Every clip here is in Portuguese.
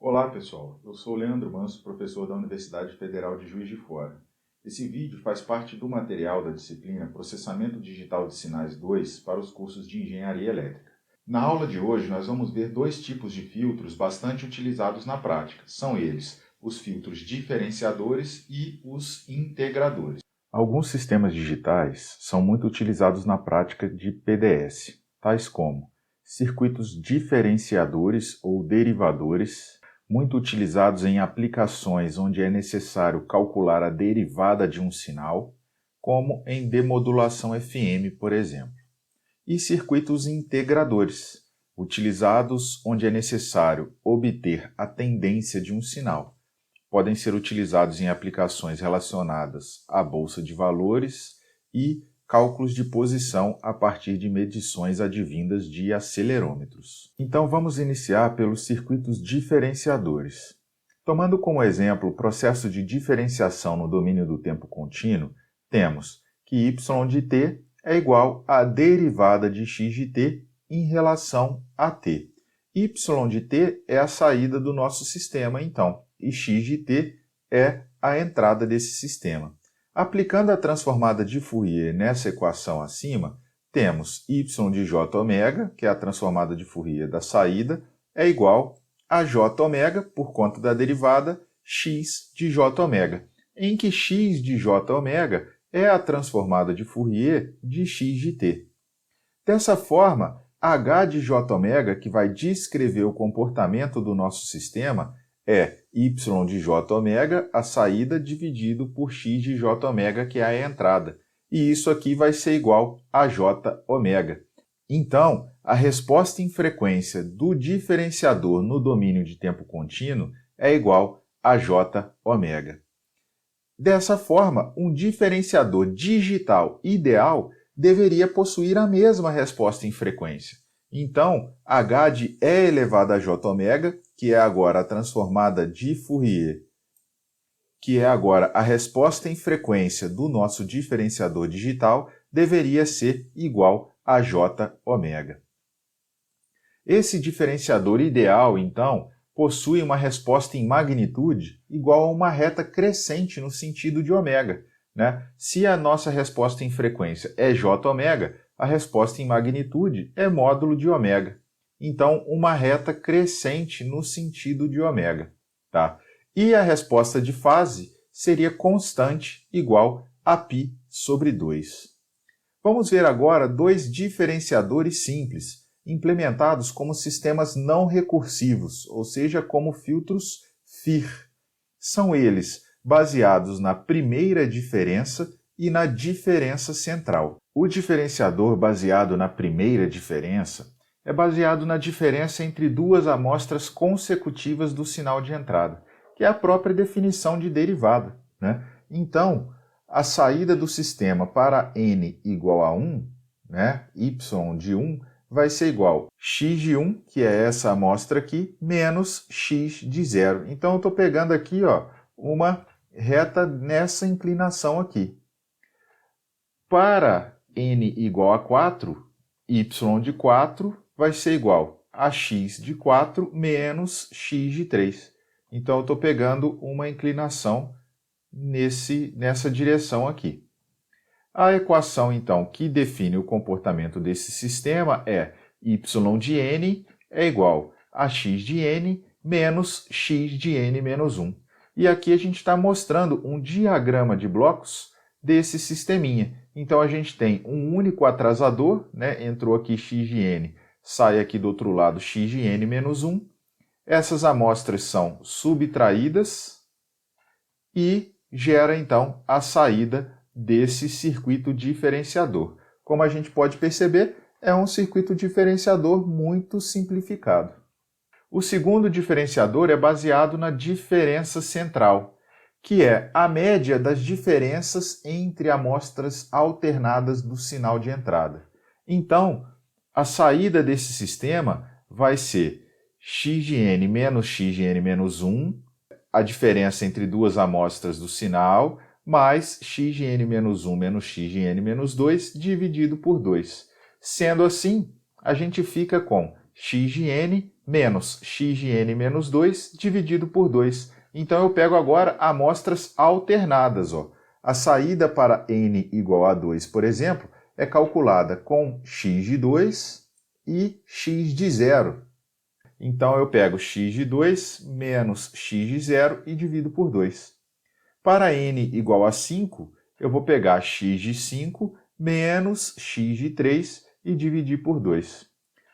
Olá pessoal, eu sou Leandro Manso, professor da Universidade Federal de Juiz de Fora. Esse vídeo faz parte do material da disciplina Processamento Digital de Sinais 2 para os cursos de Engenharia Elétrica. Na aula de hoje nós vamos ver dois tipos de filtros bastante utilizados na prática. São eles os filtros diferenciadores e os integradores. Alguns sistemas digitais são muito utilizados na prática de PDS, tais como circuitos diferenciadores ou derivadores, muito utilizados em aplicações onde é necessário calcular a derivada de um sinal, como em demodulação FM, por exemplo. E circuitos integradores, utilizados onde é necessário obter a tendência de um sinal. Podem ser utilizados em aplicações relacionadas à bolsa de valores e cálculos de posição a partir de medições advindas de acelerômetros. Então vamos iniciar pelos circuitos diferenciadores. Tomando como exemplo o processo de diferenciação no domínio do tempo contínuo, temos que y de t é igual à derivada de x de t em relação a t. Y de t é a saída do nosso sistema, então, e x de t é a entrada desse sistema. Aplicando a transformada de Fourier nessa equação acima, temos y de jω, que é a transformada de Fourier da saída, é igual a jω por conta da derivada x de jω, em que x de jω é a transformada de Fourier de x de t. Dessa forma, h de jω, que vai descrever o comportamento do nosso sistema, é y de jω, a saída, dividido por x de jω, que é a entrada. E isso aqui vai ser igual a jω. Então, a resposta em frequência do diferenciador no domínio de tempo contínuo é igual a jω. Dessa forma, um diferenciador digital ideal deveria possuir a mesma resposta em frequência. Então, h de e elevado a jω, que é agora a transformada de Fourier, que é agora a resposta em frequência do nosso diferenciador digital, deveria ser igual a jω. Esse diferenciador ideal, então, possui uma resposta em magnitude igual a uma reta crescente no sentido de ômega, né? Se a nossa resposta em frequência é jω, a resposta em magnitude é módulo de ômega. Então, uma reta crescente no sentido de ômega. Tá? E a resposta de fase seria constante igual a π sobre 2. Vamos ver agora dois diferenciadores simples, implementados como sistemas não recursivos, ou seja, como filtros FIR. São eles baseados na primeira diferença e na diferença central. O diferenciador baseado na primeira diferença é baseado na diferença entre duas amostras consecutivas do sinal de entrada, que é a própria definição de derivada, né? Então, a saída do sistema para n igual a 1, né, y de 1, vai ser igual a x de 1, que é essa amostra aqui, menos x de 0. Então, eu estou pegando aqui uma reta nessa inclinação aqui. Para n igual a 4, y de 4 vai ser igual a x de 4 menos x de 3. Então, eu estou pegando uma inclinação nessa direção aqui. A equação, então, que define o comportamento desse sistema é y de n é igual a x de n menos x de n menos 1. E aqui a gente está mostrando um diagrama de blocos desse sisteminha. Então, a gente tem um único atrasador, né? Entrou aqui x de n, sai aqui do outro lado x de n menos 1. Essas amostras são subtraídas e gera, então, a saída desse circuito diferenciador. Como a gente pode perceber, é um circuito diferenciador muito simplificado. O segundo diferenciador é baseado na diferença central, que é a média das diferenças entre amostras alternadas do sinal de entrada. Então, a saída desse sistema vai ser x de n menos x de n menos 1, a diferença entre duas amostras do sinal, mais x de n menos 1 menos x de n menos 2 dividido por 2. Sendo assim, a gente fica com x de n menos x de n menos 2 dividido por 2. Então eu pego agora amostras alternadas. Ó. A saída para n igual a 2, por exemplo, é calculada com x de 2 e x de 0. Então eu pego x de 2 menos x de 0 e divido por 2. Para n igual a 5, eu vou pegar x de 5 menos x de 3 e dividir por 2.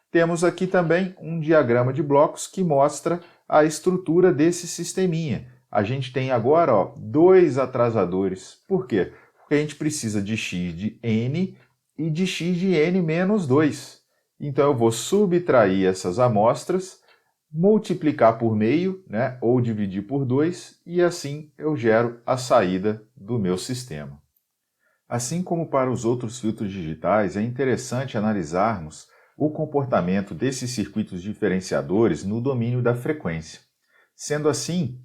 Temos aqui também um diagrama de blocos que mostra a estrutura desse sisteminha. A gente tem agora dois atrasadores. Por quê? Porque a gente precisa de x de n e de x de n menos 2. Então eu vou subtrair essas amostras, multiplicar por meio, né, ou dividir por 2, e assim eu gero a saída do meu sistema. Assim como para os outros filtros digitais, é interessante analisarmos o comportamento desses circuitos diferenciadores no domínio da frequência. Sendo assim,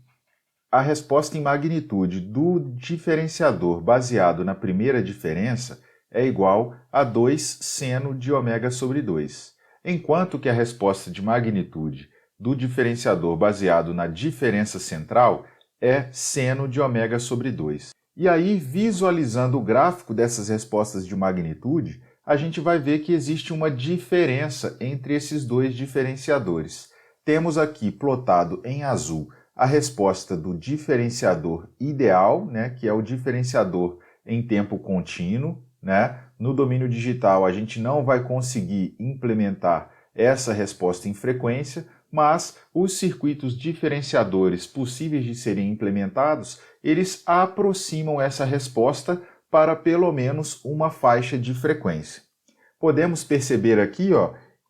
a resposta em magnitude do diferenciador baseado na primeira diferença é igual a 2 seno de ômega sobre 2, enquanto que a resposta de magnitude do diferenciador baseado na diferença central é seno de ômega sobre 2. E aí, visualizando o gráfico dessas respostas de magnitude, a gente vai ver que existe uma diferença entre esses dois diferenciadores. Temos aqui plotado em azul a resposta do diferenciador ideal, né, que é o diferenciador em tempo contínuo. Né? No domínio digital, a gente não vai conseguir implementar essa resposta em frequência, mas os circuitos diferenciadores possíveis de serem implementados, eles aproximam essa resposta para pelo menos uma faixa de frequência. Podemos perceber aqui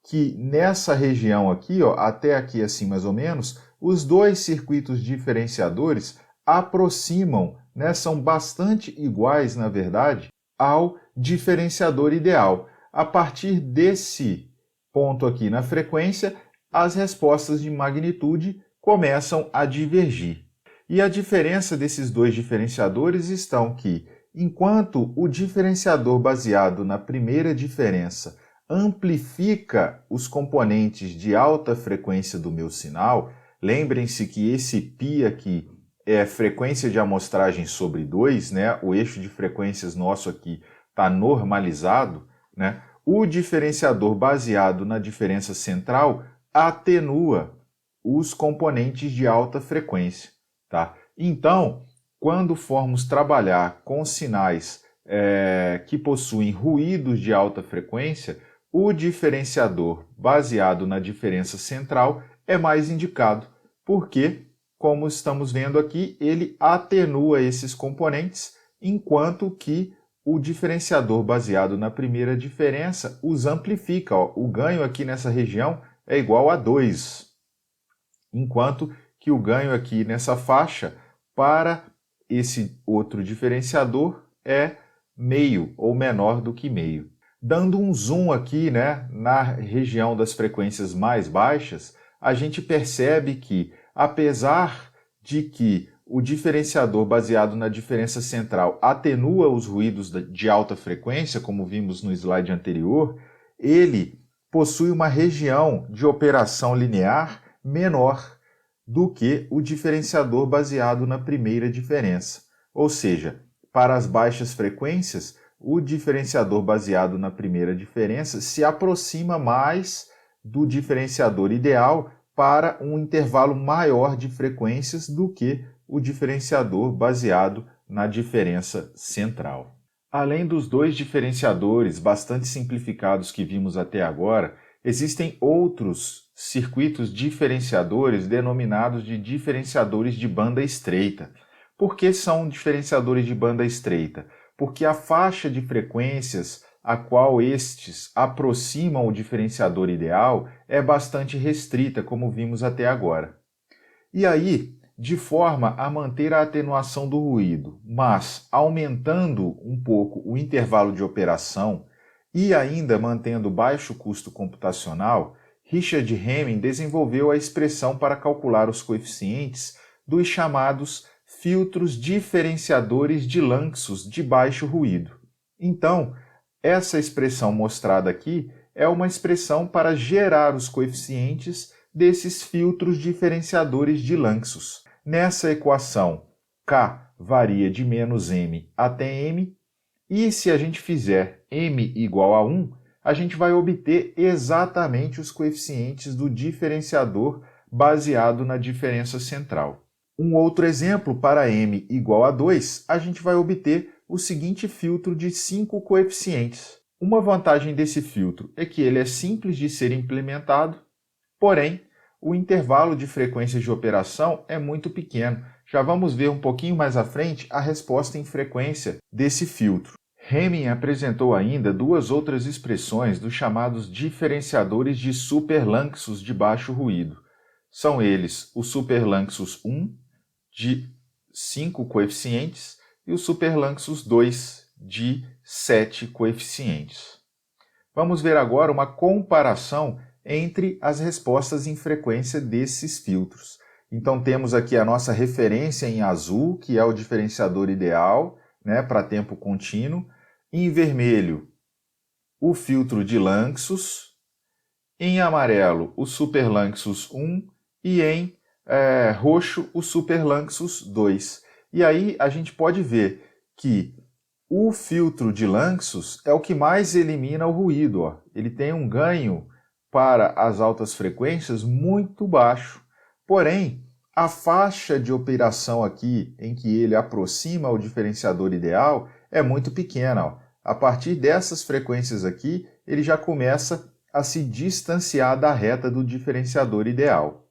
que nessa região aqui, até aqui assim mais ou menos, os dois circuitos diferenciadores aproximam, né, são bastante iguais, na verdade, ao diferenciador ideal. A partir desse ponto aqui na frequência, as respostas de magnitude começam a divergir. E a diferença desses dois diferenciadores estão que, enquanto o diferenciador baseado na primeira diferença amplifica os componentes de alta frequência do meu sinal, lembrem-se que esse π aqui é frequência de amostragem sobre 2, né? O eixo de frequências nosso aqui está normalizado, né? O diferenciador baseado na diferença central atenua os componentes de alta frequência. Tá? Então, quando formos trabalhar com sinais que possuem ruídos de alta frequência, o diferenciador baseado na diferença central é mais indicado, porque, como estamos vendo aqui, ele atenua esses componentes, enquanto que o diferenciador baseado na primeira diferença os amplifica. O ganho aqui nessa região é igual a 2, enquanto que o ganho aqui nessa faixa para esse outro diferenciador é meio ou menor do que meio. Dando um zoom aqui, né, na região das frequências mais baixas, a gente percebe que, apesar de que o diferenciador baseado na diferença central atenua os ruídos de alta frequência, como vimos no slide anterior, ele possui uma região de operação linear menor do que o diferenciador baseado na primeira diferença. Ou seja, para as baixas frequências, o diferenciador baseado na primeira diferença se aproxima mais do diferenciador ideal para um intervalo maior de frequências do que o diferenciador baseado na diferença central. Além dos dois diferenciadores bastante simplificados que vimos até agora, existem outros circuitos diferenciadores denominados de diferenciadores de banda estreita. Por que são diferenciadores de banda estreita? Porque a faixa de frequências a qual estes aproximam o diferenciador ideal é bastante restrita, como vimos até agora. E aí, de forma a manter a atenuação do ruído, mas aumentando um pouco o intervalo de operação e ainda mantendo baixo custo computacional, Richard Hamming desenvolveu a expressão para calcular os coeficientes dos chamados filtros diferenciadores de Lanczos de baixo ruído. Então, essa expressão mostrada aqui é uma expressão para gerar os coeficientes desses filtros diferenciadores de Lanczos. Nessa equação, K varia de menos m até m, e se a gente fizer m igual a 1, a gente vai obter exatamente os coeficientes do diferenciador baseado na diferença central. Um outro exemplo, para m igual a 2, a gente vai obter o seguinte filtro de 5 coeficientes. Uma vantagem desse filtro é que ele é simples de ser implementado, porém, o intervalo de frequência de operação é muito pequeno. Já vamos ver um pouquinho mais à frente a resposta em frequência desse filtro. Hamming apresentou ainda duas outras expressões dos chamados diferenciadores de super-Lanczos de baixo ruído. São eles o super-Lanczos 1, de 5 coeficientes, e o super-Lanczos 2, de 7 coeficientes. Vamos ver agora uma comparação entre as respostas em frequência desses filtros. Então temos aqui a nossa referência em azul, que é o diferenciador ideal, né, para tempo contínuo. Em vermelho, o filtro de Lanczos. Em amarelo, o super-Lanczos 1. E em roxo, o super-Lanczos 2. E aí a gente pode ver que o filtro de Lanczos é o que mais elimina o ruído. Ó. Ele tem um ganho para as altas frequências muito baixo. Porém, a faixa de operação aqui em que ele aproxima o diferenciador ideal é muito pequena. Ó. A partir dessas frequências aqui, ele já começa a se distanciar da reta do diferenciador ideal.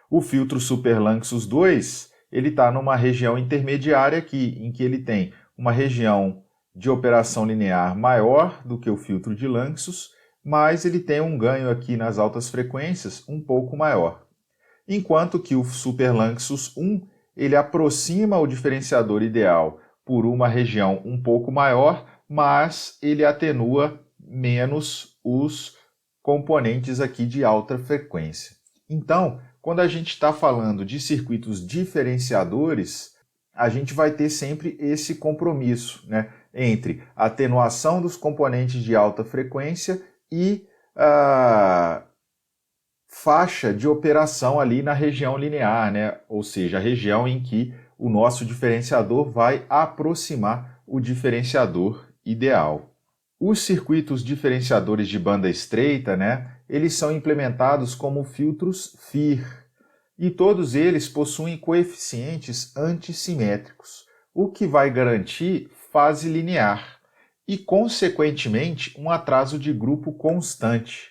O filtro super-Lanczos 2, ele está numa região intermediária aqui, em que ele tem uma região de operação linear maior do que o filtro de Lanczos, mas ele tem um ganho aqui nas altas frequências um pouco maior. Enquanto que o super-Lanczos 1, ele aproxima o diferenciador ideal por uma região um pouco maior, mas ele atenua menos os componentes aqui de alta frequência. Então, quando a gente está falando de circuitos diferenciadores, a gente vai ter sempre esse compromisso, né, entre a atenuação dos componentes de alta frequência e a faixa de operação ali na região linear, né, ou seja, a região em que o nosso diferenciador vai aproximar o diferenciador ideal. Os circuitos diferenciadores de banda estreita, né, eles são implementados como filtros FIR, e todos eles possuem coeficientes antissimétricos, o que vai garantir fase linear e, consequentemente, um atraso de grupo constante.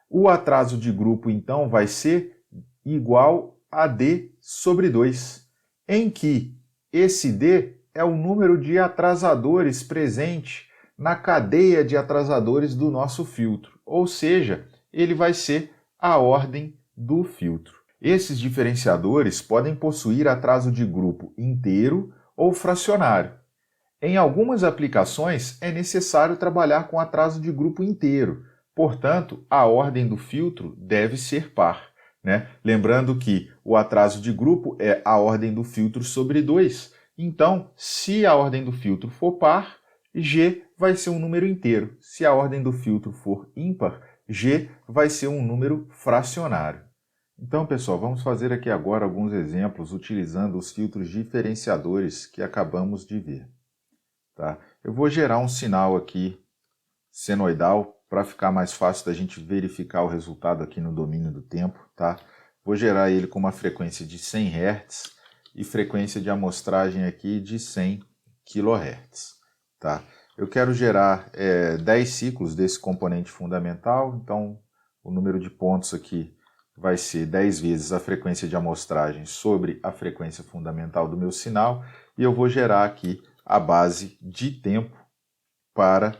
O atraso de grupo, então, vai ser igual a D sobre 2, em que esse D é o número de atrasadores presente na cadeia de atrasadores do nosso filtro, ou seja, ele vai ser a ordem do filtro. Esses diferenciadores podem possuir atraso de grupo inteiro ou fracionário. Em algumas aplicações é necessário trabalhar com atraso de grupo inteiro, portanto, a ordem do filtro deve ser par, né? Lembrando que o atraso de grupo é a ordem do filtro sobre 2, então, se a ordem do filtro for par, G vai ser um número inteiro. Se a ordem do filtro for ímpar, G vai ser um número fracionário. Então, pessoal, vamos fazer aqui agora alguns exemplos utilizando os filtros diferenciadores que acabamos de ver. Tá? Eu vou gerar um sinal aqui senoidal para ficar mais fácil da gente verificar o resultado aqui no domínio do tempo. Tá? Vou gerar ele com uma frequência de 100 Hz e frequência de amostragem aqui de 100 kHz. Tá? Eu quero gerar 10 ciclos desse componente fundamental, então o número de pontos aqui vai ser 10 vezes a frequência de amostragem sobre a frequência fundamental do meu sinal, e eu vou gerar aqui a base de tempo para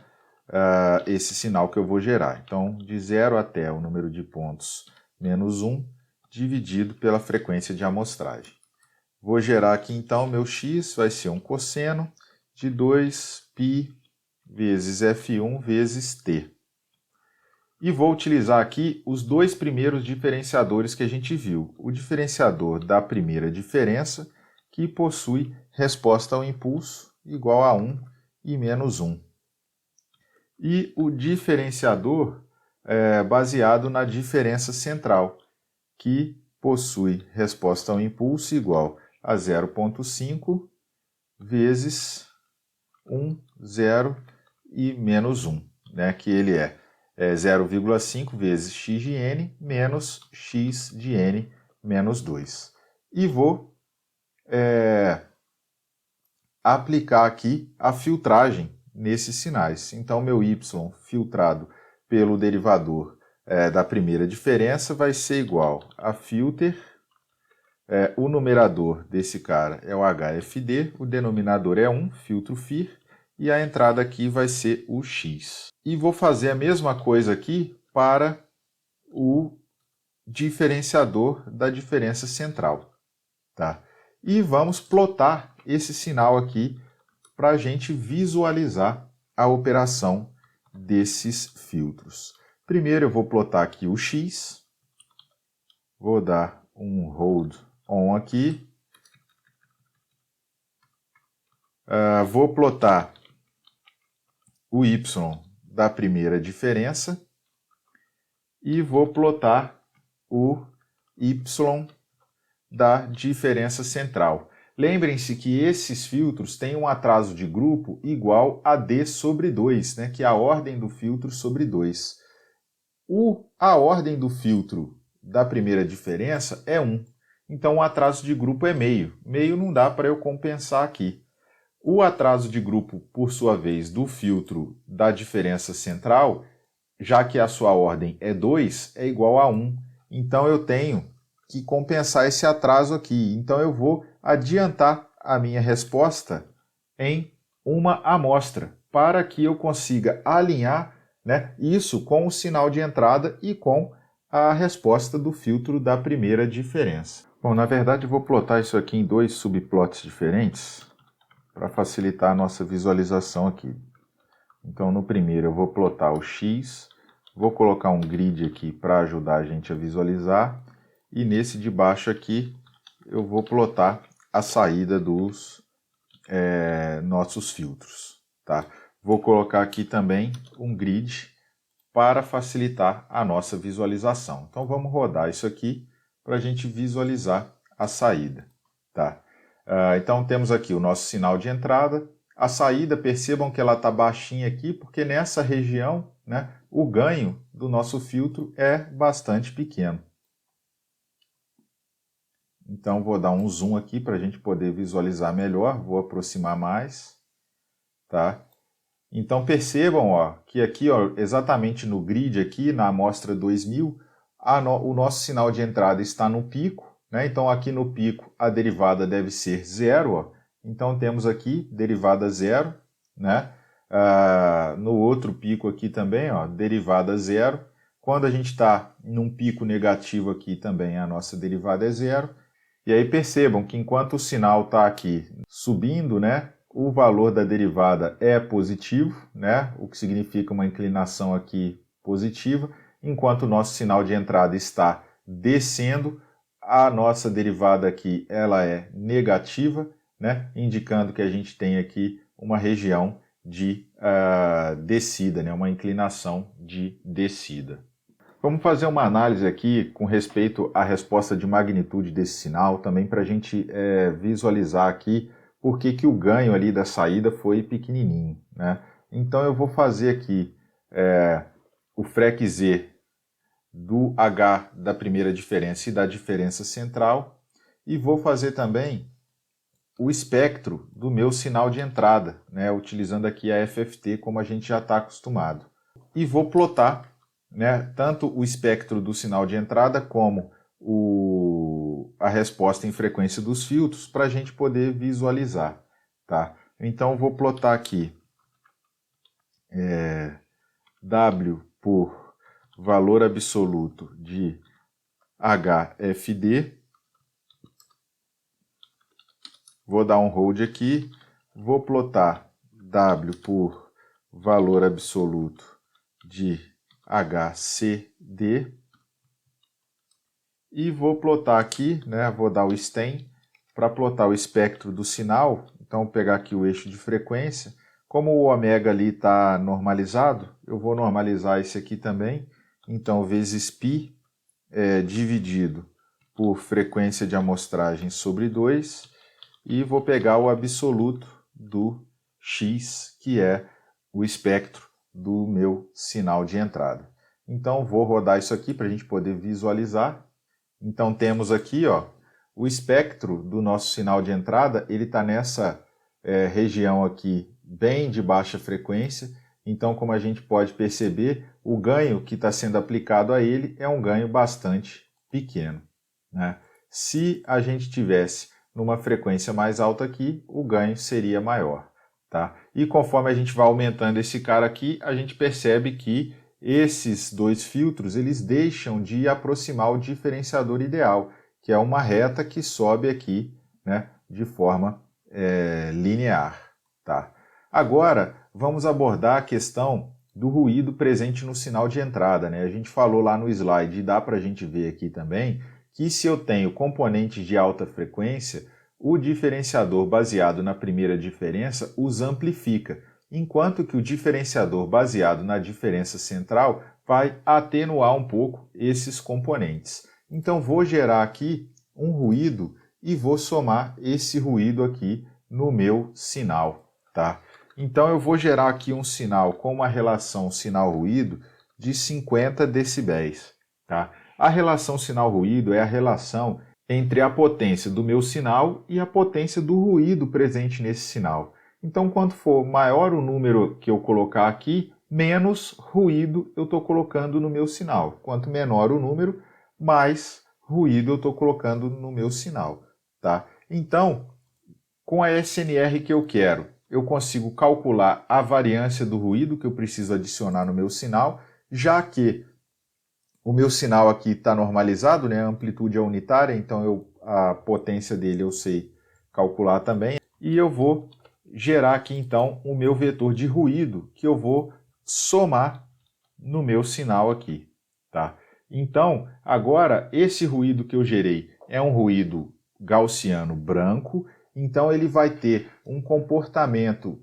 esse sinal que eu vou gerar. Então, de 0 até o número de pontos menos 1, dividido pela frequência de amostragem. Vou gerar aqui, então, meu x vai ser um cosseno de 2π vezes f1 vezes t. E vou utilizar aqui os dois primeiros diferenciadores que a gente viu. O diferenciador da primeira diferença, que possui resposta ao impulso igual a 1 e menos 1. E o diferenciador baseado na diferença central, que possui resposta ao impulso igual a 0,5 vezes 1, 0 e menos 1, né? Que ele é 0,5 vezes x de n menos x de n menos 2. E vou aplicar aqui a filtragem nesses sinais. Então, meu y filtrado pelo derivador da primeira diferença vai ser igual a filter. O numerador desse cara é o HFD, o denominador é 1, filtro FIR, e a entrada aqui vai ser o x. E vou fazer a mesma coisa aqui para o diferenciador da diferença central. Tá? E vamos plotar esse sinal aqui para a gente visualizar a operação desses filtros. Primeiro eu vou plotar aqui o x, vou dar um hold on aqui, vou plotar o y da primeira diferença e vou plotar o y da diferença central. Lembrem-se que esses filtros têm um atraso de grupo igual a d sobre 2, né, que é a ordem do filtro sobre 2. A ordem do filtro da primeira diferença é 1, então o atraso de grupo é meio. Meio não dá para eu compensar aqui. O atraso de grupo, por sua vez, do filtro da diferença central, já que a sua ordem é 2, é igual a 1. Então eu tenho que compensar esse atraso aqui. Então eu vou adiantar a minha resposta em uma amostra, para que eu consiga alinhar, né, isso com o sinal de entrada e com a resposta do filtro da primeira diferença. Bom, na verdade eu vou plotar isso aqui em dois subplots diferentes, para facilitar a nossa visualização aqui. Então no primeiro eu vou plotar o x, vou colocar um grid aqui para ajudar a gente a visualizar, e nesse de baixo aqui eu vou plotar a saída dos nossos filtros. Tá? Vou colocar aqui também um grid para facilitar a nossa visualização. Então vamos rodar isso aqui para a gente visualizar a saída. Tá? Então temos aqui o nosso sinal de entrada. A saída, percebam que ela está baixinha aqui, porque nessa região, né, o ganho do nosso filtro é bastante pequeno. Então vou dar um zoom aqui para a gente poder visualizar melhor, vou aproximar mais. Tá? Então percebam que aqui, exatamente no grid, aqui na amostra 2000, o nosso sinal de entrada está no pico. Né? Então aqui no pico a derivada deve ser 0. Então temos aqui derivada 0. Né? No outro pico aqui também, derivada 0. Quando a gente está num pico negativo aqui também, a nossa derivada é 0. E aí percebam que enquanto o sinal está aqui subindo, né, o valor da derivada é positivo, né, o que significa uma inclinação aqui positiva, enquanto o nosso sinal de entrada está descendo, a nossa derivada aqui ela é negativa, né, indicando que a gente tem aqui uma região de descida, né, uma inclinação de descida. Vamos fazer uma análise aqui com respeito à resposta de magnitude desse sinal, também para a gente visualizar aqui por que o ganho ali da saída foi pequenininho. Né? Então eu vou fazer aqui o FREC Z do H da primeira diferença e da diferença central, e vou fazer também o espectro do meu sinal de entrada, né? Utilizando aqui a FFT como a gente já está acostumado. E vou plotar, né, tanto o espectro do sinal de entrada como a resposta em frequência dos filtros para a gente poder visualizar. Tá? Então vou plotar aqui W por valor absoluto de HFD. Vou dar um hold aqui, vou plotar W por valor absoluto de HCD e vou plotar aqui, né, vou dar o stem para plotar o espectro do sinal. Então vou pegar aqui o eixo de frequência, como o ômega ali está normalizado, eu vou normalizar esse aqui também então vezes π dividido por frequência de amostragem sobre 2, e vou pegar o absoluto do x, que é o espectro do meu sinal de entrada. Então, vou rodar isso aqui para a gente poder visualizar. Então, temos aqui o espectro do nosso sinal de entrada, ele está nessa região aqui, bem de baixa frequência. Então, como a gente pode perceber, o ganho que está sendo aplicado a ele é um ganho bastante pequeno, né? Se a gente tivesse numa frequência mais alta aqui, o ganho seria maior, tá? E conforme a gente vai aumentando esse cara aqui, a gente percebe que esses dois filtros, eles deixam de aproximar o diferenciador ideal, que é uma reta que sobe aqui, né, de forma linear, tá? Agora, vamos abordar a questão do ruído presente no sinal de entrada, né? A gente falou lá no slide, e dá para a gente ver aqui também, que se eu tenho componentes de alta frequência, o diferenciador baseado na primeira diferença os amplifica, enquanto que o diferenciador baseado na diferença central vai atenuar um pouco esses componentes. Então, vou gerar aqui um ruído e vou somar esse ruído aqui no meu sinal, tá? Então, eu vou gerar aqui um sinal com uma relação sinal-ruído de 50 decibéis, tá? A relação sinal-ruído é a relação entre a potência do meu sinal e a potência do ruído presente nesse sinal. Então, quanto for maior o número que eu colocar aqui, menos ruído eu estou colocando no meu sinal. Quanto menor o número, mais ruído eu estou colocando no meu sinal, tá? Então, com a SNR que eu quero, eu consigo calcular a variância do ruído que eu preciso adicionar no meu sinal, já que o meu sinal aqui está normalizado, né? A amplitude é unitária, então a potência dele eu sei calcular também. E eu vou gerar aqui então o meu vetor de ruído, que eu vou somar no meu sinal aqui, tá? Então, agora, esse ruído que eu gerei é um ruído gaussiano branco, então ele vai ter um comportamento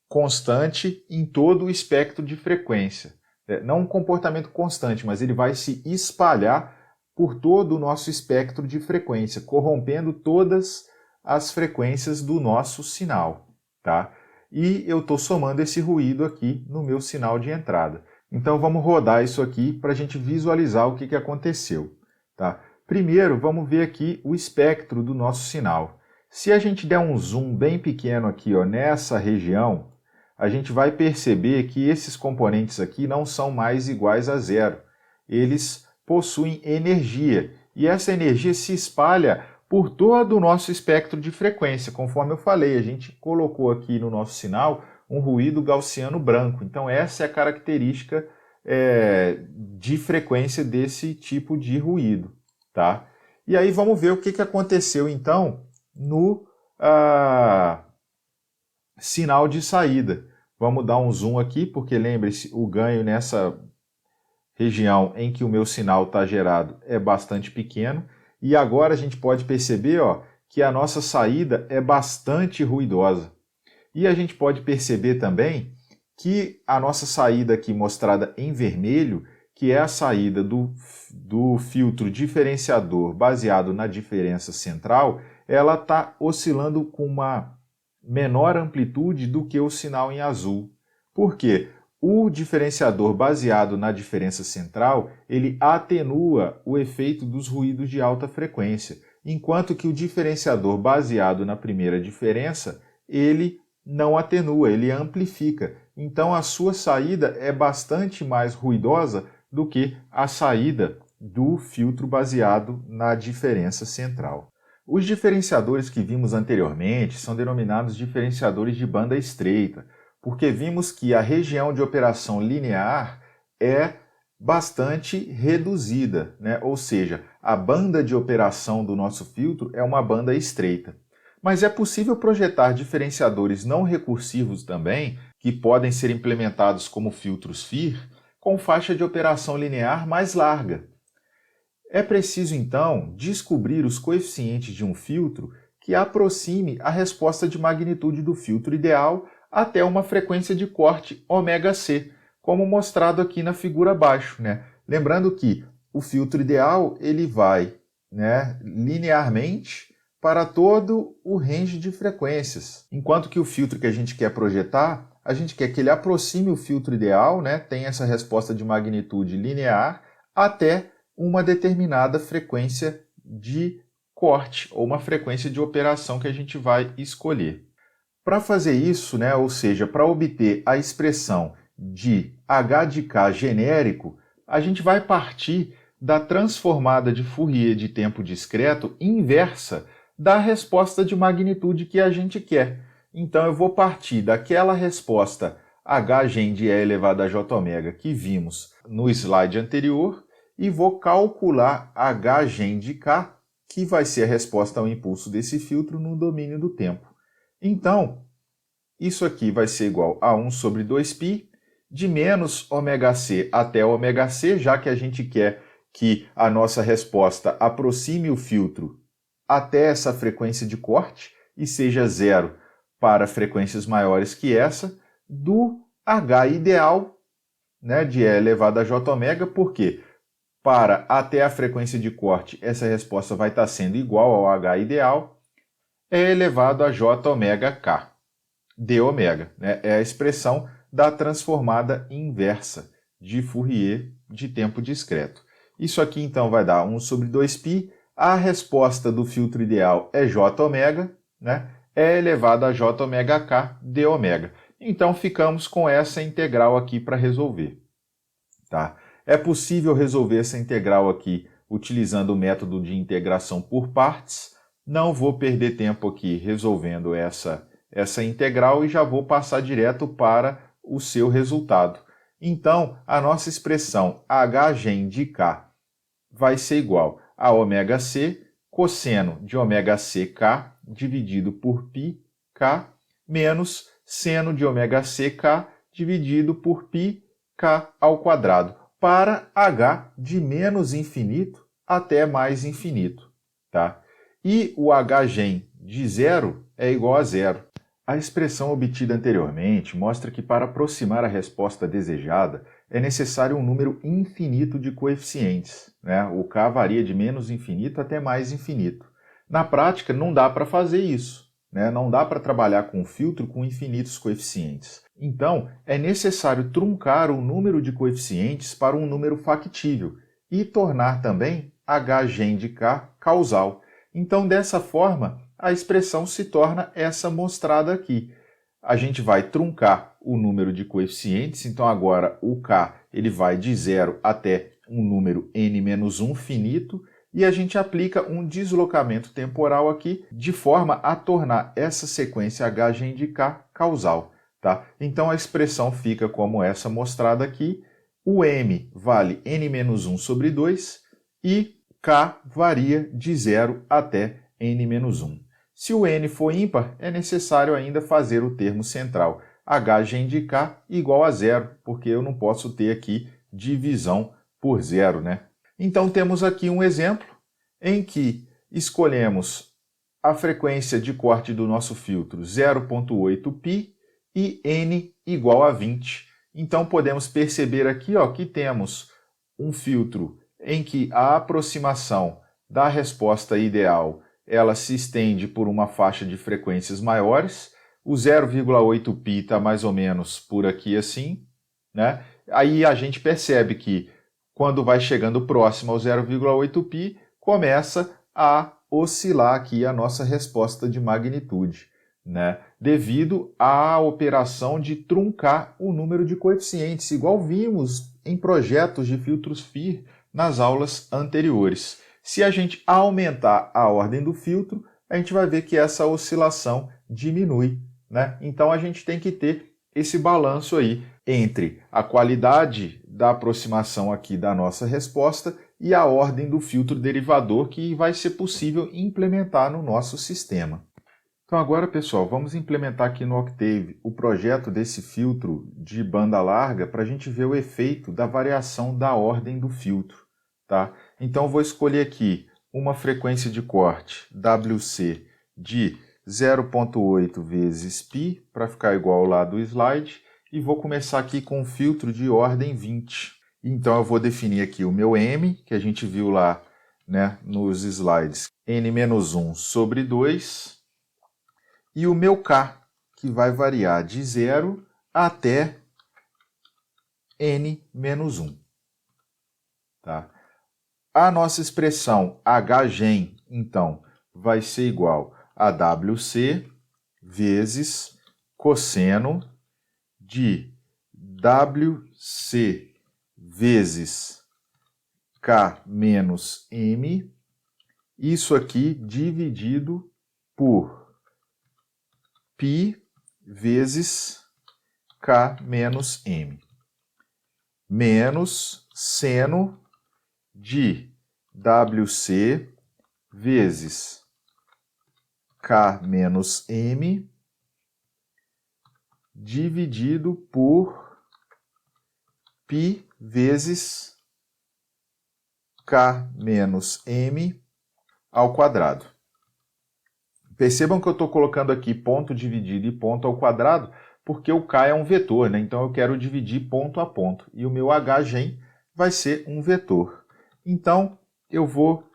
constante em todo o espectro de frequência. Não um comportamento constante, mas ele vai se espalhar por todo o nosso espectro de frequência, corrompendo todas as frequências do nosso sinal, tá? E eu estou somando esse ruído aqui no meu sinal de entrada. Então vamos rodar isso aqui para a gente visualizar o que aconteceu, tá? Primeiro, vamos ver aqui o espectro do nosso sinal. Se a gente der um zoom bem pequeno aqui, nessa região, a gente vai perceber que esses componentes aqui não são mais iguais a zero. Eles possuem energia, e essa energia se espalha por todo o nosso espectro de frequência. Conforme eu falei, a gente colocou aqui no nosso sinal um ruído gaussiano branco. Então essa é a característica de frequência desse tipo de ruído, tá? E aí vamos ver o que aconteceu então no sinal de saída. Vamos dar um zoom aqui, porque lembre-se, o ganho nessa região em que o meu sinal está gerado é bastante pequeno. E agora a gente pode perceber que a nossa saída é bastante ruidosa. E a gente pode perceber também que a nossa saída aqui mostrada em vermelho, que é a saída do filtro diferenciador baseado na diferença central, ela está oscilando com uma menor amplitude do que o sinal em azul. Por quê? O diferenciador baseado na diferença central, ele atenua o efeito dos ruídos de alta frequência, enquanto que o diferenciador baseado na primeira diferença, ele não atenua, ele amplifica. Então a sua saída é bastante mais ruidosa do que a saída do filtro baseado na diferença central. Os diferenciadores que vimos anteriormente são denominados diferenciadores de banda estreita, porque vimos que a região de operação linear é bastante reduzida, né? Ou seja, a banda de operação do nosso filtro é uma banda estreita. Mas é possível projetar diferenciadores não recursivos também, que podem ser implementados como filtros FIR, com faixa de operação linear mais larga. É preciso, então, descobrir os coeficientes de um filtro que aproxime a resposta de magnitude do filtro ideal até uma frequência de corte ωc, como mostrado aqui na figura abaixo, né? Lembrando que o filtro ideal ele vai, né, linearmente para todo o range de frequências, enquanto que o filtro que a gente quer projetar, a gente quer que ele aproxime o filtro ideal, né, tenha essa resposta de magnitude linear até uma determinada frequência de corte ou uma frequência de operação que a gente vai escolher. Para fazer isso, né, ou seja, para obter a expressão de h de k genérico, a gente vai partir da transformada de Fourier de tempo discreto inversa da resposta de magnitude que a gente quer. Então eu vou partir daquela resposta h gen de e elevado a j ômega que vimos no slide anterior e vou calcular h gen de k, que vai ser a resposta ao impulso desse filtro no domínio do tempo. Então, isso aqui vai ser igual a 1 sobre 2π, de menos ωc até ωc, já que a gente quer que a nossa resposta aproxime o filtro até essa frequência de corte e seja zero para frequências maiores que essa, do h ideal, né, de e elevado a j ômega, porque para até a frequência de corte essa resposta vai estar sendo igual ao h ideal, e elevado a j ômega k, d ômega, né, é a expressão da transformada inversa de Fourier de tempo discreto. Isso aqui então vai dar 1 sobre 2π, a resposta do filtro ideal é j ômega, né, é elevado a j ômega k d ômega. Então ficamos com essa integral aqui para resolver. Tá? É possível resolver essa integral aqui utilizando o método de integração por partes. Não vou perder tempo aqui resolvendo essa integral e já vou passar direto para o seu resultado. Então, a nossa expressão h gen de k vai ser igual a ωc cosseno de ωck dividido por πk menos seno de ωck dividido por πk ao quadrado, para h de menos infinito até mais infinito. Tá? E o h gen de zero é igual a zero. A expressão obtida anteriormente mostra que para aproximar a resposta desejada é necessário um número infinito de coeficientes, né? O k varia de menos infinito até mais infinito. Na prática, não dá para fazer isso, né? Não dá para trabalhar com um filtro com infinitos coeficientes. Então, é necessário truncar o número de coeficientes para um número factível e tornar também h gen de k causal. Então, dessa forma, a expressão se torna essa mostrada aqui. A gente vai truncar o número de coeficientes, então agora o k ele vai de 0 até um número n-1 finito, e a gente aplica um deslocamento temporal aqui, de forma a tornar essa sequência h gen de k causal. Tá? Então a expressão fica como essa mostrada aqui, o m vale n-1 sobre 2 e k varia de 0 até n-1. Se o n for ímpar, é necessário ainda fazer o termo central, h gen de k igual a zero, porque eu não posso ter aqui divisão por zero, né? Então temos aqui um exemplo em que escolhemos a frequência de corte do nosso filtro 0,8π e n igual a 20. Então podemos perceber aqui, ó, que temos um filtro em que a aproximação da resposta ideal ela se estende por uma faixa de frequências maiores. O 0,8π está mais ou menos por aqui assim, né? Aí a gente percebe que quando vai chegando próximo ao 0,8π, começa a oscilar aqui a nossa resposta de magnitude, né? Devido à operação de truncar o número de coeficientes, igual vimos em projetos de filtros FIR nas aulas anteriores. Se a gente aumentar a ordem do filtro, a gente vai ver que essa oscilação diminui, né? Então a gente tem que ter esse balanço aí entre a qualidade da aproximação aqui da nossa resposta e a ordem do filtro derivador que vai ser possível implementar no nosso sistema. Então agora, pessoal, vamos implementar aqui no Octave o projeto desse filtro de banda larga para a gente ver o efeito da variação da ordem do filtro. Tá? Então vou escolher aqui uma frequência de corte WC de 0,8 vezes π, para ficar igual lá do slide, e vou começar aqui com um filtro de ordem 20. Então eu vou definir aqui o meu m, que a gente viu lá, né, nos slides, n-1 sobre 2, e o meu k, que vai variar de 0 até n-1. Tá? A nossa expressão Hgen, então, vai ser igual a WC vezes cosseno de WC vezes K menos M, isso aqui dividido por π vezes K menos M, menos seno de WC vezes K menos M dividido por π vezes K menos M ao quadrado. Percebam que eu estou colocando aqui ponto dividido e ponto ao quadrado, porque o K é um vetor, né? Então eu quero dividir ponto a ponto. E o meu Hgen vai ser um vetor. Então eu vou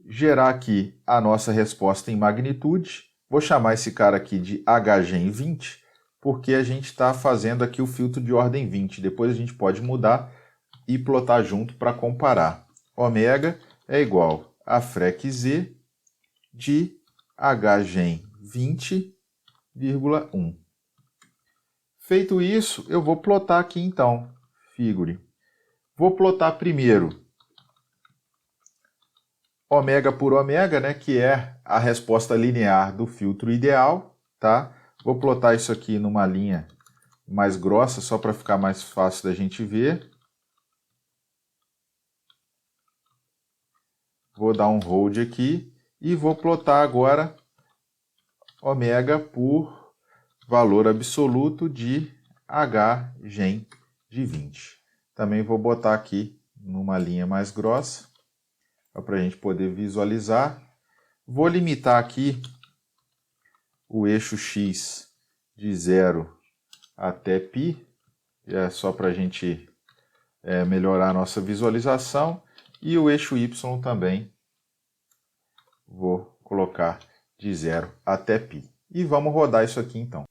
gerar aqui a nossa resposta em magnitude. Vou chamar esse cara aqui de Hgen 20, porque a gente está fazendo aqui o filtro de ordem 20. Depois a gente pode mudar e plotar junto para comparar. Ômega é igual a frec Z de Hgen 20,1. Feito isso, eu vou plotar aqui então, figure. Vou plotar primeiro ômega por ômega, né, que é a resposta linear do filtro ideal, tá? Vou plotar isso aqui numa linha mais grossa, só para ficar mais fácil da gente ver. Vou dar um hold aqui e vou plotar agora ômega por valor absoluto de Hgen de 20. Também vou botar aqui numa linha mais grossa, para a gente poder visualizar. Vou limitar aqui o eixo x de 0 até π, é só para a gente melhorar a nossa visualização, e o eixo y também vou colocar de 0 até π. E vamos rodar isso aqui então.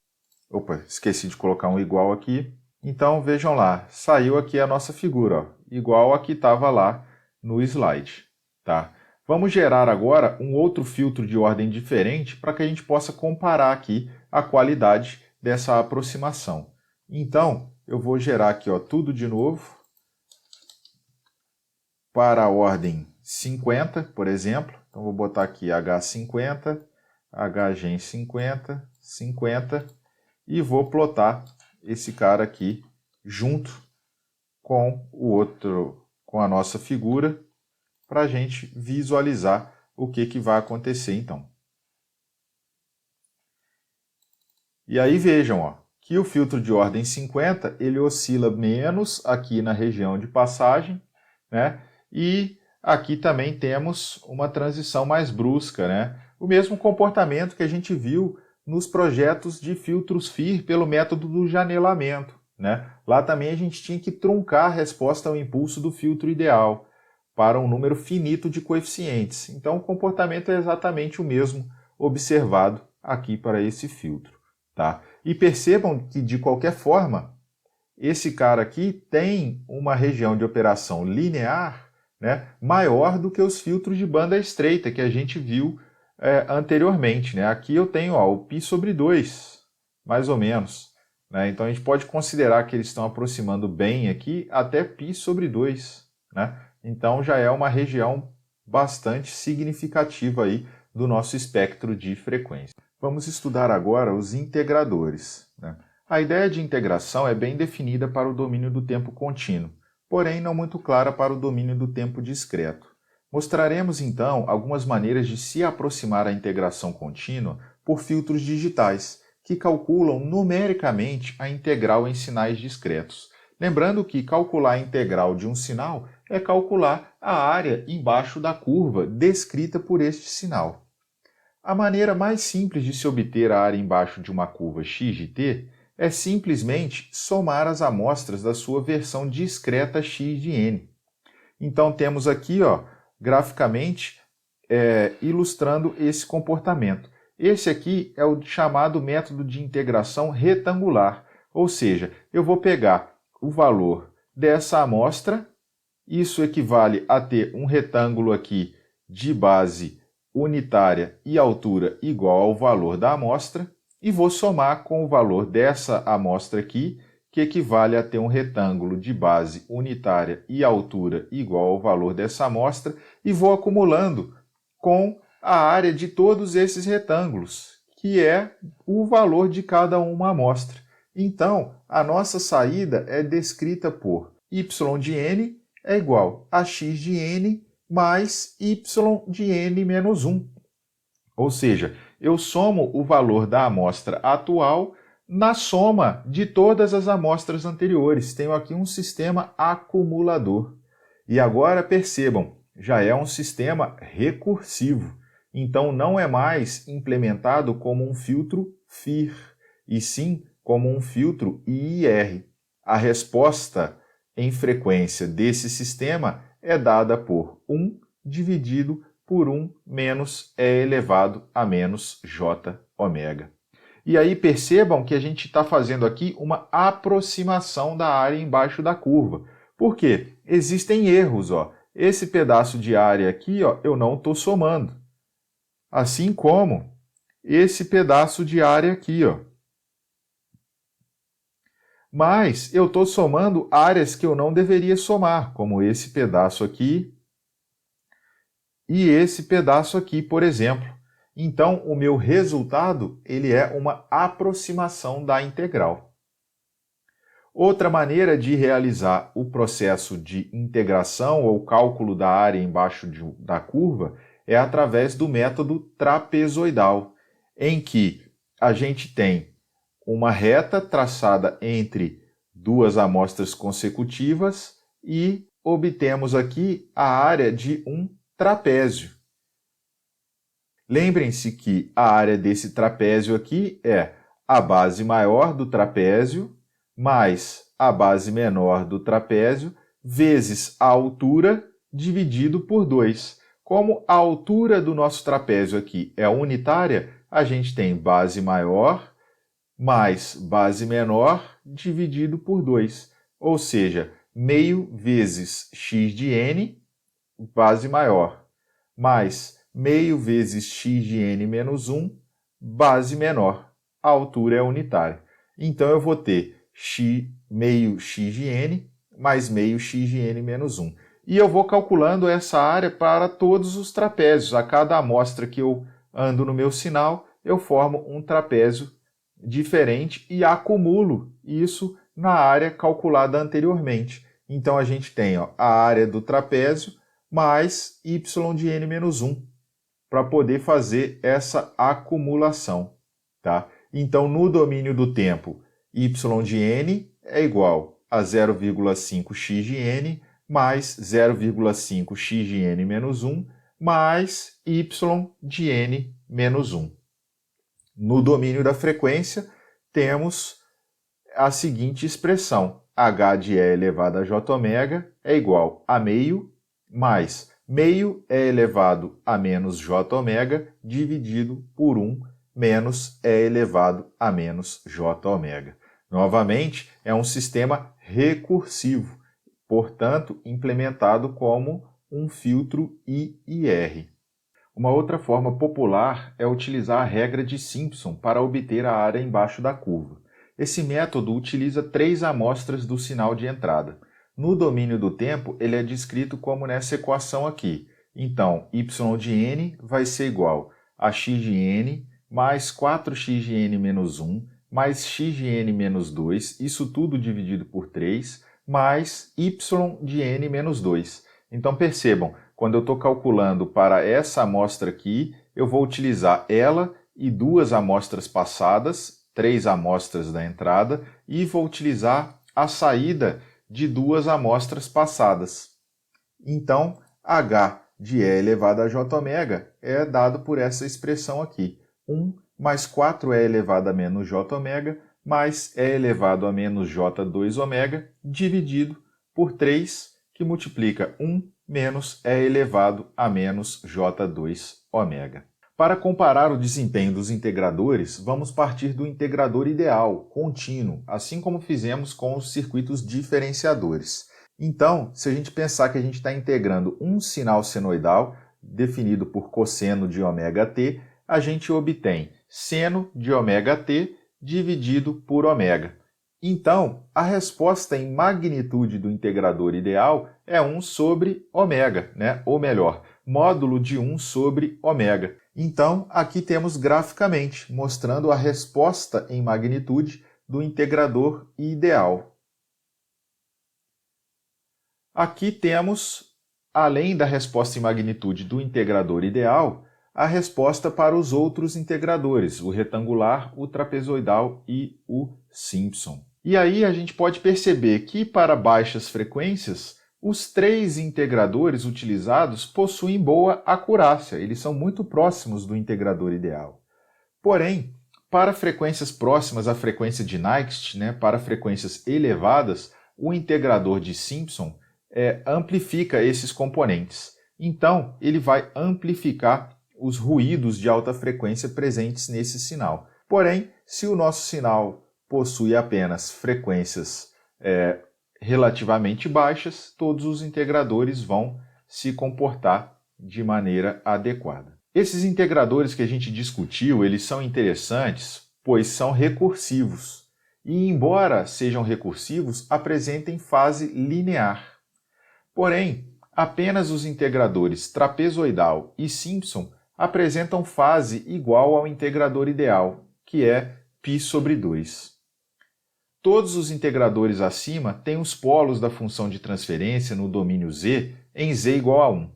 Opa, esqueci de colocar um igual aqui. Então vejam lá, saiu aqui a nossa figura, ó, igual a que estava lá no slide. Tá? Vamos gerar agora um outro filtro de ordem diferente para que a gente possa comparar aqui a qualidade dessa aproximação. Então, eu vou gerar aqui, ó, tudo de novo para a ordem 50, por exemplo. Então, vou botar aqui H50, Hgen 50, 50 e vou plotar esse cara aqui junto com o outro, com a nossa figura, para a gente visualizar o que vai acontecer então. E aí vejam, ó, que o filtro de ordem 50 ele oscila menos aqui na região de passagem, né? E aqui também temos uma transição mais brusca, né? O mesmo comportamento que a gente viu nos projetos de filtros FIR pelo método do janelamento, né? Lá também a gente tinha que truncar a resposta ao impulso do filtro ideal para um número finito de coeficientes. Então o comportamento é exatamente o mesmo observado aqui para esse filtro. Tá? E percebam que, de qualquer forma, esse cara aqui tem uma região de operação linear, né, maior do que os filtros de banda estreita que a gente viu anteriormente. Né? Aqui eu tenho, ó, o π sobre 2, mais ou menos. Né? Então a gente pode considerar que eles estão aproximando bem aqui até π sobre 2. Né? Então já é uma região bastante significativa aí do nosso espectro de frequência. Vamos estudar agora os integradores. Né? A ideia de integração é bem definida para o domínio do tempo contínuo, porém não muito clara para o domínio do tempo discreto. Mostraremos então algumas maneiras de se aproximar à integração contínua por filtros digitais, que calculam numericamente a integral em sinais discretos. Lembrando que calcular a integral de um sinal é calcular a área embaixo da curva descrita por este sinal. A maneira mais simples de se obter a área embaixo de uma curva x de t é simplesmente somar as amostras da sua versão discreta x de n. Então, temos aqui, graficamente, ilustrando esse comportamento. Esse aqui é o chamado método de integração retangular, ou seja, eu vou pegar o valor dessa amostra, isso equivale a ter um retângulo aqui de base unitária e altura igual ao valor da amostra, e vou somar com o valor dessa amostra aqui, que equivale a ter um retângulo de base unitária e altura igual ao valor dessa amostra, e vou acumulando com a área de todos esses retângulos, que é o valor de cada uma amostra. Então, a nossa saída é descrita por y de n é igual a x de n mais y de n menos 1. Ou seja, eu somo o valor da amostra atual na soma de todas as amostras anteriores. Tenho aqui um sistema acumulador. E agora percebam, já é um sistema recursivo. Então não é mais implementado como um filtro FIR, e sim como um filtro IIR. A resposta em frequência desse sistema é dada por 1 dividido por 1 menos E elevado a menos J ômega. E aí percebam que a gente está fazendo aqui uma aproximação da área embaixo da curva. Por quê? Existem erros. Esse pedaço de área aqui eu não estou somando. Assim como esse pedaço de área aqui. Mas eu estou somando áreas que eu não deveria somar, como esse pedaço aqui e esse pedaço aqui, por exemplo. Então, o meu resultado ele é uma aproximação da integral. Outra maneira de realizar o processo de integração ou cálculo da área embaixo da curva é através do método trapezoidal, em que a gente tem uma reta traçada entre duas amostras consecutivas e obtemos aqui a área de um trapézio. Lembrem-se que a área desse trapézio aqui é a base maior do trapézio mais a base menor do trapézio vezes a altura dividido por 2. Como a altura do nosso trapézio aqui é unitária, a gente tem base maior mais base menor dividido por 2. Ou seja, meio vezes x de n, base maior, mais meio vezes x de n menos 1, base menor. A altura é unitária. Então, eu vou ter meio x de n mais meio x de n menos 1. E eu vou calculando essa área para todos os trapézios. A cada amostra que eu ando no meu sinal, eu formo um trapézio diferente e acumulo isso na área calculada anteriormente. Então, a gente tem a área do trapézio mais y de n menos 1 para poder fazer essa acumulação. Tá? Então, no domínio do tempo, y de n é igual a 0,5x de n mais 0,5x de n menos 1 mais y de n menos 1. No domínio da frequência, temos a seguinte expressão: h de E elevado a j ômega é igual a meio mais meio E elevado a menos j ômega dividido por 1 menos E elevado a menos j ômega. Novamente, é um sistema recursivo, portanto, implementado como um filtro IIR. Uma outra forma popular é utilizar a regra de Simpson para obter a área embaixo da curva. Esse método utiliza 3 amostras do sinal de entrada. No domínio do tempo, ele é descrito como nessa equação aqui. Então, y de n vai ser igual a x de n mais 4x de n menos 1 mais x de n menos 2, isso tudo dividido por 3, mais y de n menos 2. Então, percebam, quando eu estou calculando para essa amostra aqui, eu vou utilizar ela e 2 amostras passadas, 3 amostras da entrada, e vou utilizar a saída de 2 amostras passadas. Então, h de E elevado a j ômega é dado por essa expressão aqui, 1 mais 4E elevado a menos j ômega mais E elevado a menos J2 ômega dividido por 3, que multiplica 1 menos E elevado a menos J2 ômega. Para comparar o desempenho dos integradores, vamos partir do integrador ideal, contínuo, assim como fizemos com os circuitos diferenciadores. Então, se a gente pensar que a gente está integrando um sinal senoidal, definido por cosseno de ômega-t, a gente obtém seno de ômega-t dividido por ômega. Então, a resposta em magnitude do integrador ideal é 1 sobre ômega, né? Ou melhor, módulo de 1 sobre ômega. Então, aqui temos graficamente, mostrando a resposta em magnitude do integrador ideal. Aqui temos, além da resposta em magnitude do integrador ideal, a resposta para os outros integradores, o retangular, o trapezoidal e o Simpson. E aí a gente pode perceber que para baixas frequências, os 3 integradores utilizados possuem boa acurácia, eles são muito próximos do integrador ideal. Porém, para frequências próximas à frequência de Nyquist, né, para frequências elevadas, o integrador de Simpson amplifica esses componentes. Então, ele vai amplificar os ruídos de alta frequência presentes nesse sinal. Porém, se o nosso sinal possui apenas frequências relativamente baixas, todos os integradores vão se comportar de maneira adequada. Esses integradores que a gente discutiu, eles são interessantes, pois são recursivos. E, embora sejam recursivos, apresentem fase linear. Porém, apenas os integradores trapezoidal e Simpson apresentam fase igual ao integrador ideal, que é π sobre 2. Todos os integradores acima têm os polos da função de transferência no domínio Z em Z igual a 1,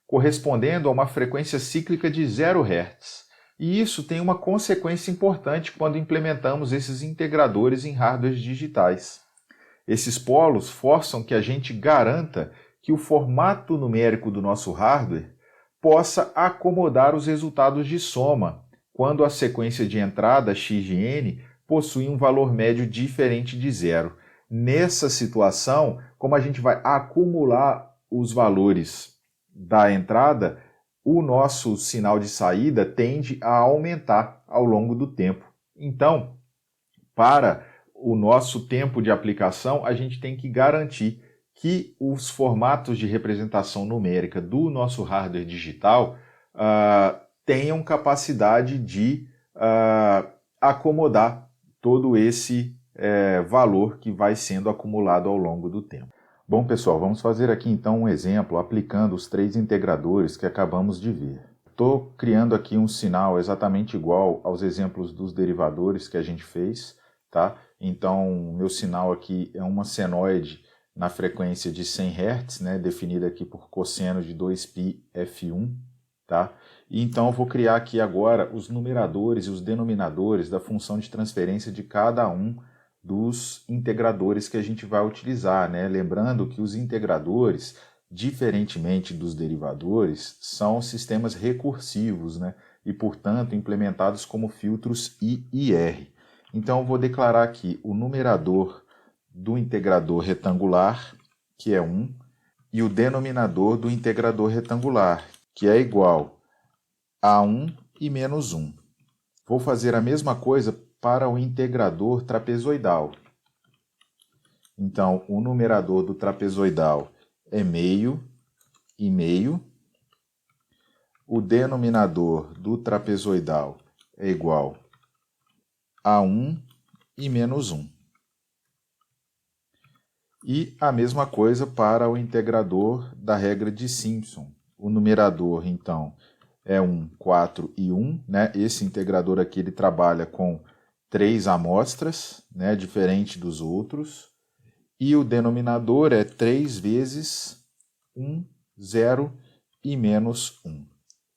correspondendo a uma frequência cíclica de 0 Hz. E isso tem uma consequência importante quando implementamos esses integradores em hardwares digitais. Esses polos forçam que a gente garanta que o formato numérico do nosso hardware possa acomodar os resultados de soma, quando a sequência de entrada x de n possui um valor médio diferente de 0. Nessa situação, como a gente vai acumular os valores da entrada, o nosso sinal de saída tende a aumentar ao longo do tempo. Então, para o nosso tempo de aplicação, a gente tem que garantir que os formatos de representação numérica do nosso hardware digital tenham capacidade de acomodar todo esse valor que vai sendo acumulado ao longo do tempo. Bom, pessoal, vamos fazer aqui então um exemplo aplicando os 3 integradores que acabamos de ver. Estou criando aqui um sinal exatamente igual aos exemplos dos derivadores que a gente fez, tá? Então, meu sinal aqui é uma senoide na frequência de 100 Hz, né, definida aqui por cosseno de 2πf1, tá? E então eu vou criar aqui agora os numeradores e os denominadores da função de transferência de cada um dos integradores que a gente vai utilizar, né? Lembrando que os integradores, diferentemente dos derivadores, são sistemas recursivos, né? E, portanto, implementados como filtros I e R. Então eu vou declarar aqui o numerador do integrador retangular, que é 1, e o denominador do integrador retangular, que é igual a 1 e menos 1. Vou fazer a mesma coisa para o integrador trapezoidal. Então, o numerador do trapezoidal é meio e meio. O denominador do trapezoidal é igual a 1 e menos 1. E a mesma coisa para o integrador da regra de Simpson. O numerador, então, é 1, 4 e 1. Né? Esse integrador aqui ele trabalha com 3 amostras, né? Diferente dos outros. E o denominador é 3 vezes 1, 0 e menos 1.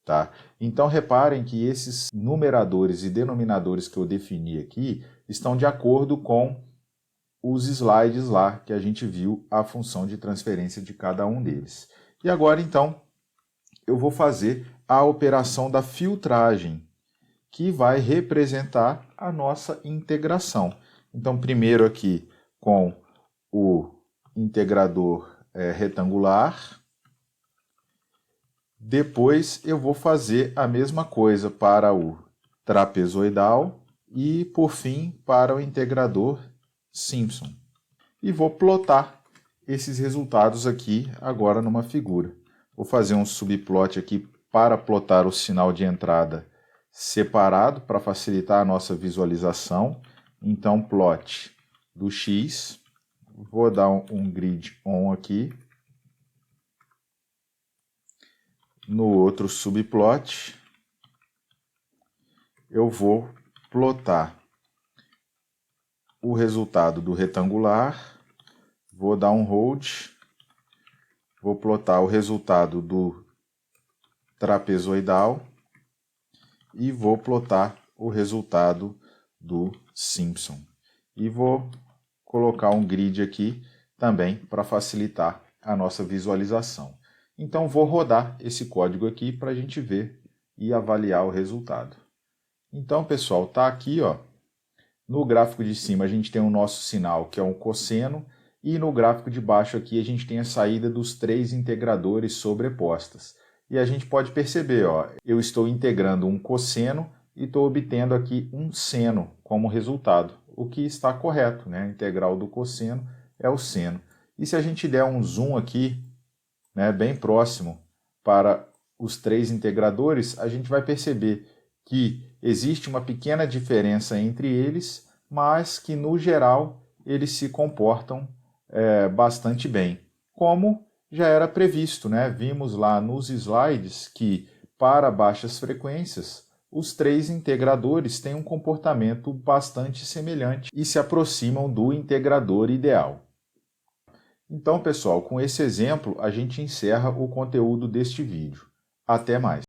Tá? Então, reparem que esses numeradores e denominadores que eu defini aqui estão de acordo com os slides lá que a gente viu a função de transferência de cada um deles. E agora, então, eu vou fazer a operação da filtragem, que vai representar a nossa integração. Então, primeiro aqui com o integrador retangular. Depois eu vou fazer a mesma coisa para o trapezoidal e, por fim, para o integrador Simpson. E vou plotar esses resultados aqui agora numa figura. Vou fazer um subplot aqui para plotar o sinal de entrada separado para facilitar a nossa visualização. Então, plot do x, vou dar um grid on aqui. No outro subplot, eu vou plotar o resultado do retangular, vou dar um hold, vou plotar o resultado do trapezoidal e vou plotar o resultado do Simpson. E vou colocar um grid aqui também para facilitar a nossa visualização. Então vou rodar esse código aqui para a gente ver e avaliar o resultado. Então, pessoal, está aqui, ó, no gráfico de cima a gente tem o nosso sinal, que é um cosseno, e no gráfico de baixo aqui a gente tem a saída dos 3 integradores sobrepostas. E a gente pode perceber, ó, eu estou integrando um cosseno e estou obtendo aqui um seno como resultado, o que está correto, né? A integral do cosseno é o seno. E se a gente der um zoom aqui, né, bem próximo para os 3 integradores, a gente vai perceber que existe uma pequena diferença entre eles, mas que no geral eles se comportam bastante bem, como já era previsto, né? Vimos lá nos slides que para baixas frequências os 3 integradores têm um comportamento bastante semelhante e se aproximam do integrador ideal. Então, pessoal, com esse exemplo, a gente encerra o conteúdo deste vídeo. Até mais!